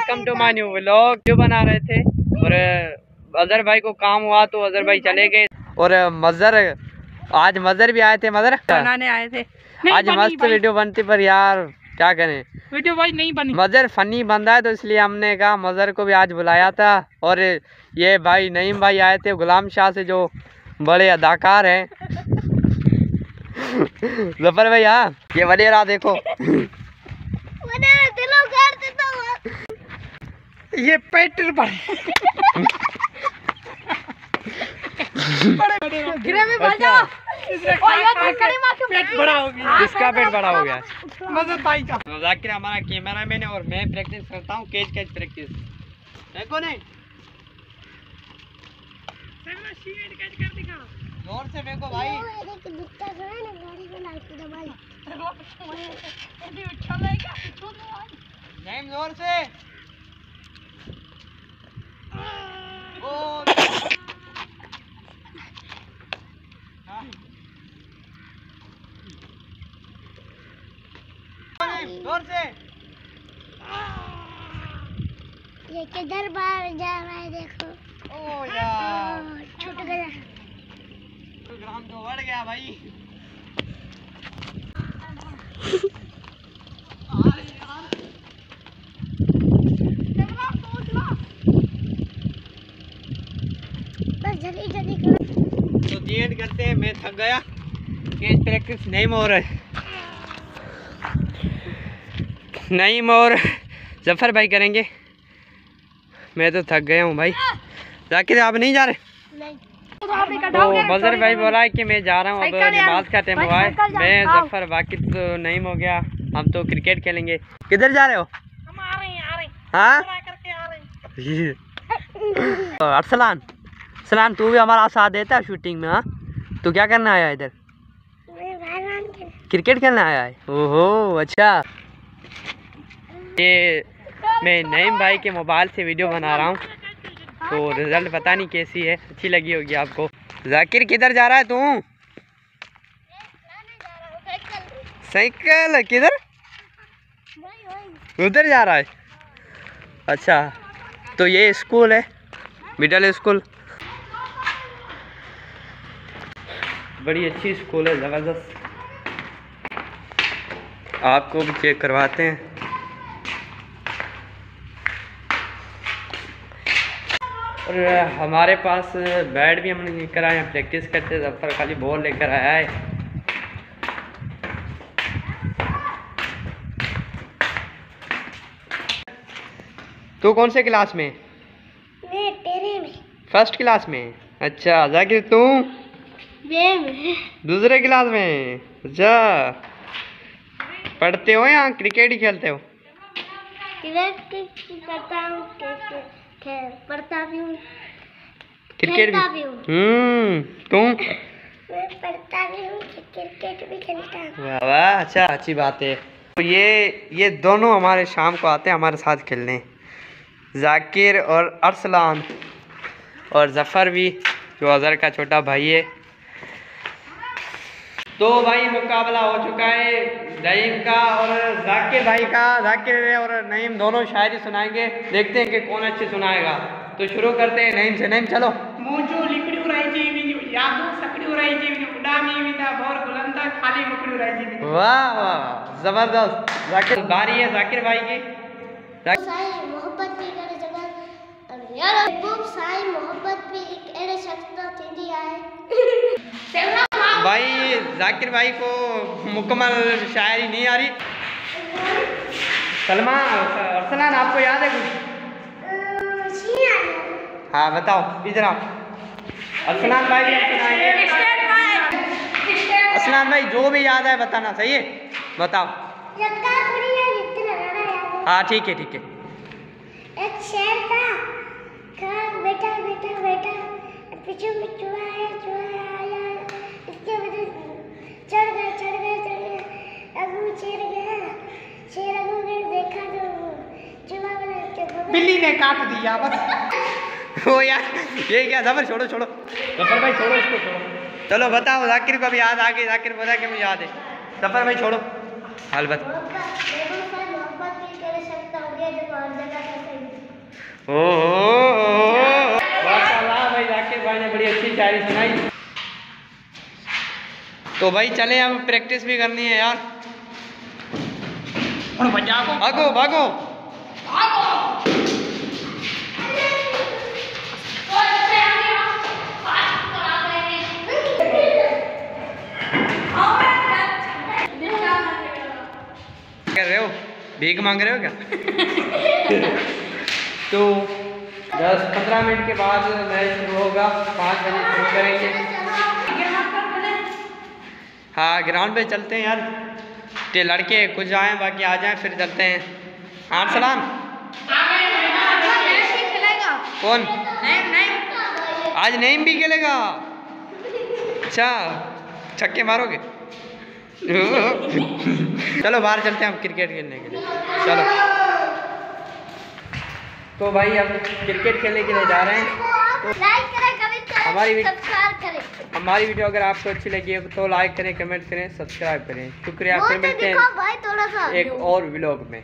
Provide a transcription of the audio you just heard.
Welcome to my new vlog. जो बना रहे थे और अजहर भाई को काम हुआ तो अजहर भाई चले गए और आज मजर भी आए थे, मजर बनाने आए थे। आज मस्त वीडियो बनती पर यार क्या करें, वीडियो भाई नहीं बनी। मजर फनी बंदा है तो इसलिए हमने कहा मजर को भी आज बुलाया था। और ये भाई नईम भाई आए थे गुलाम शाह से, जो बड़े अदाकार हैं। जफर भाई हाँ, ये वडेरा देखो, ये पेट बड़े पेट बड़ा हो गया। किसका पेट बड़ा हो गया? मजर भाई का। जाकिर हमारा कैमरा मैन है और मैं प्रैक्टिस करता हूँ कैच प्रैक्टिस। देखो नहीं, जोर से देखो भाई। नहीं जोर से जोर से। ये किधर बाहर जा रहा है देखो। ओ यार छूट गया, प्रोग्राम तो बढ़ गया भाई। बस जल्दी जल्दी करो। तो एंड करते हैं, मैं थक गया, कैच प्रैक्टिस नहीं हो रहा है। नईम और जफर भाई करेंगे, मैं तो थक गया हूँ भाई। जाकिर आप नहीं जा रहे? नहीं। तो बजर भाई बोला है कि मैं जा रहा हूँ, अब नमाज का टाइम हुआ है। मैं जफर बाकी तो नईम हो गया, हम तो क्रिकेट खेलेंगे। किधर जा रहे हो? हम आ रहे हैं हाँ करके आ रहे हैं। अरसलान तू भी हमारा साथ देता है शूटिंग में? हाँ, तू क्या करना आया इधर? क्रिकेट खेलना आया है? ओहो अच्छा। ये मैं नईम भाई के मोबाइल से वीडियो बना रहा हूँ, तो रिजल्ट पता नहीं कैसी है, अच्छी लगी होगी आपको। जाकिर किधर जा रहा है तू? साइकिल किधर? उधर जा रहा है? अच्छा, तो ये स्कूल है, मिडिल स्कूल, बड़ी अच्छी स्कूल है, ज़बरदस्त। आपको भी चेक करवाते हैं। और हमारे पास बैट भी हमने लेकर आए हैं, प्रैक्टिस करते। जफर खाली बॉल लेकर आया है। तू कौन से क्लास में? मैं तेरे में। फर्स्ट क्लास में? अच्छा। जाकिर तू? में। दूसरे क्लास में? अच्छा। पढ़ते हो या क्रिकेट ही खेलते हो? क्रिकेट करता हूँ, पढ़ता भी हूँ, क्रिकेट खेलता भी हूँ। तुम? मैं पढ़ता भी हूँ, क्रिकेट भी खेलता हूँ। वाह वाह, अच्छा, अच्छी बात है। तो ये दोनों हमारे शाम को आते हैं हमारे साथ खेलने, जाकिर और अरसलान, और जफर भी जो अजहर का छोटा भाई है। तो भाई मुकाबला हो चुका है नईम का और जाकिर भाई का। जाकिर और नईम दोनों शायरी सुनाएंगे, देखते हैं कि कौन अच्छी सुनाएगा। तो शुरू करते हैं नईम से। नईम चलो। मुझो लिखड़ी उड़ाई जी यादो सकड़ी उड़ाई जी उड़ामी विदा भोर बुलंदा खाली मुकड़ी उड़ाई जी। वाह वाह, जबरदस्त। जाकिर बारी है जाकिर भाई की। साईं मोहब्बत भी करे जगह यार, खूब साईं मोहब्बत भी एक एड़े शख्स तो थींदी आहे। भाई जाकिर भाई को मुकम्मल शायरी नहीं आ रही। सलमा, अरसलान आपको याद है कुछ? हाँ बताओ, इधर आओ। अरसलान भाई भी सुनाएंगे। अरसलान भाई जो भी याद है बताना, सही है? बताओ। हाँ ठीक है ठीक है। एक शेर था, बेटा बेटा बेटा पीछे में चूहा आया, इसके वजह चढ़ गए अगू शेर अगू ने देखा तो चूहा वाला के बिल्ली ने काट दिया बस। ओ यार ये क्या, जफर छोड़ो जफर भाई छोड़ो इसको, छोड़ो। चलो बताओ, जाकिर को भी याद आ गई, जाकिर बोला कि मुझे याद है। जफर भाई छोड़ो हाल बता। मोहब्बत भी कर सकता हूँ, जगह तो भाई चले, अब प्रैक्टिस भी करनी है यार। और भैया को भागो भागो। कर रहे हो, भीख मांग रहे हो क्या? तो 10-15 मिनट के बाद मैच शुरू होगा, 5 बजे शुरू करेंगे। हाँ ग्राउंड पे चलते हैं यार, ये लड़के कुछ आए बाकी आ जाएं फिर चलते हैं। अरसलान कौन? आज नईम भी खेलेगा? अच्छा छक्के मारोगे? चलो बाहर चलते हैं हम क्रिकेट खेलने के लिए, चलो। तो भाई अब क्रिकेट खेलने के लिए जा रहे हैं। तो लाइक करें, कमेंट करें, हमारी सब्सक्राइब करें। हमारी वीडियो अगर आपको अच्छी लगी है तो लाइक करें, कमेंट करें, सब्सक्राइब करें। शुक्रिया, फिर मिलते हैं भाई थोड़ा सा एक और व्लॉग में।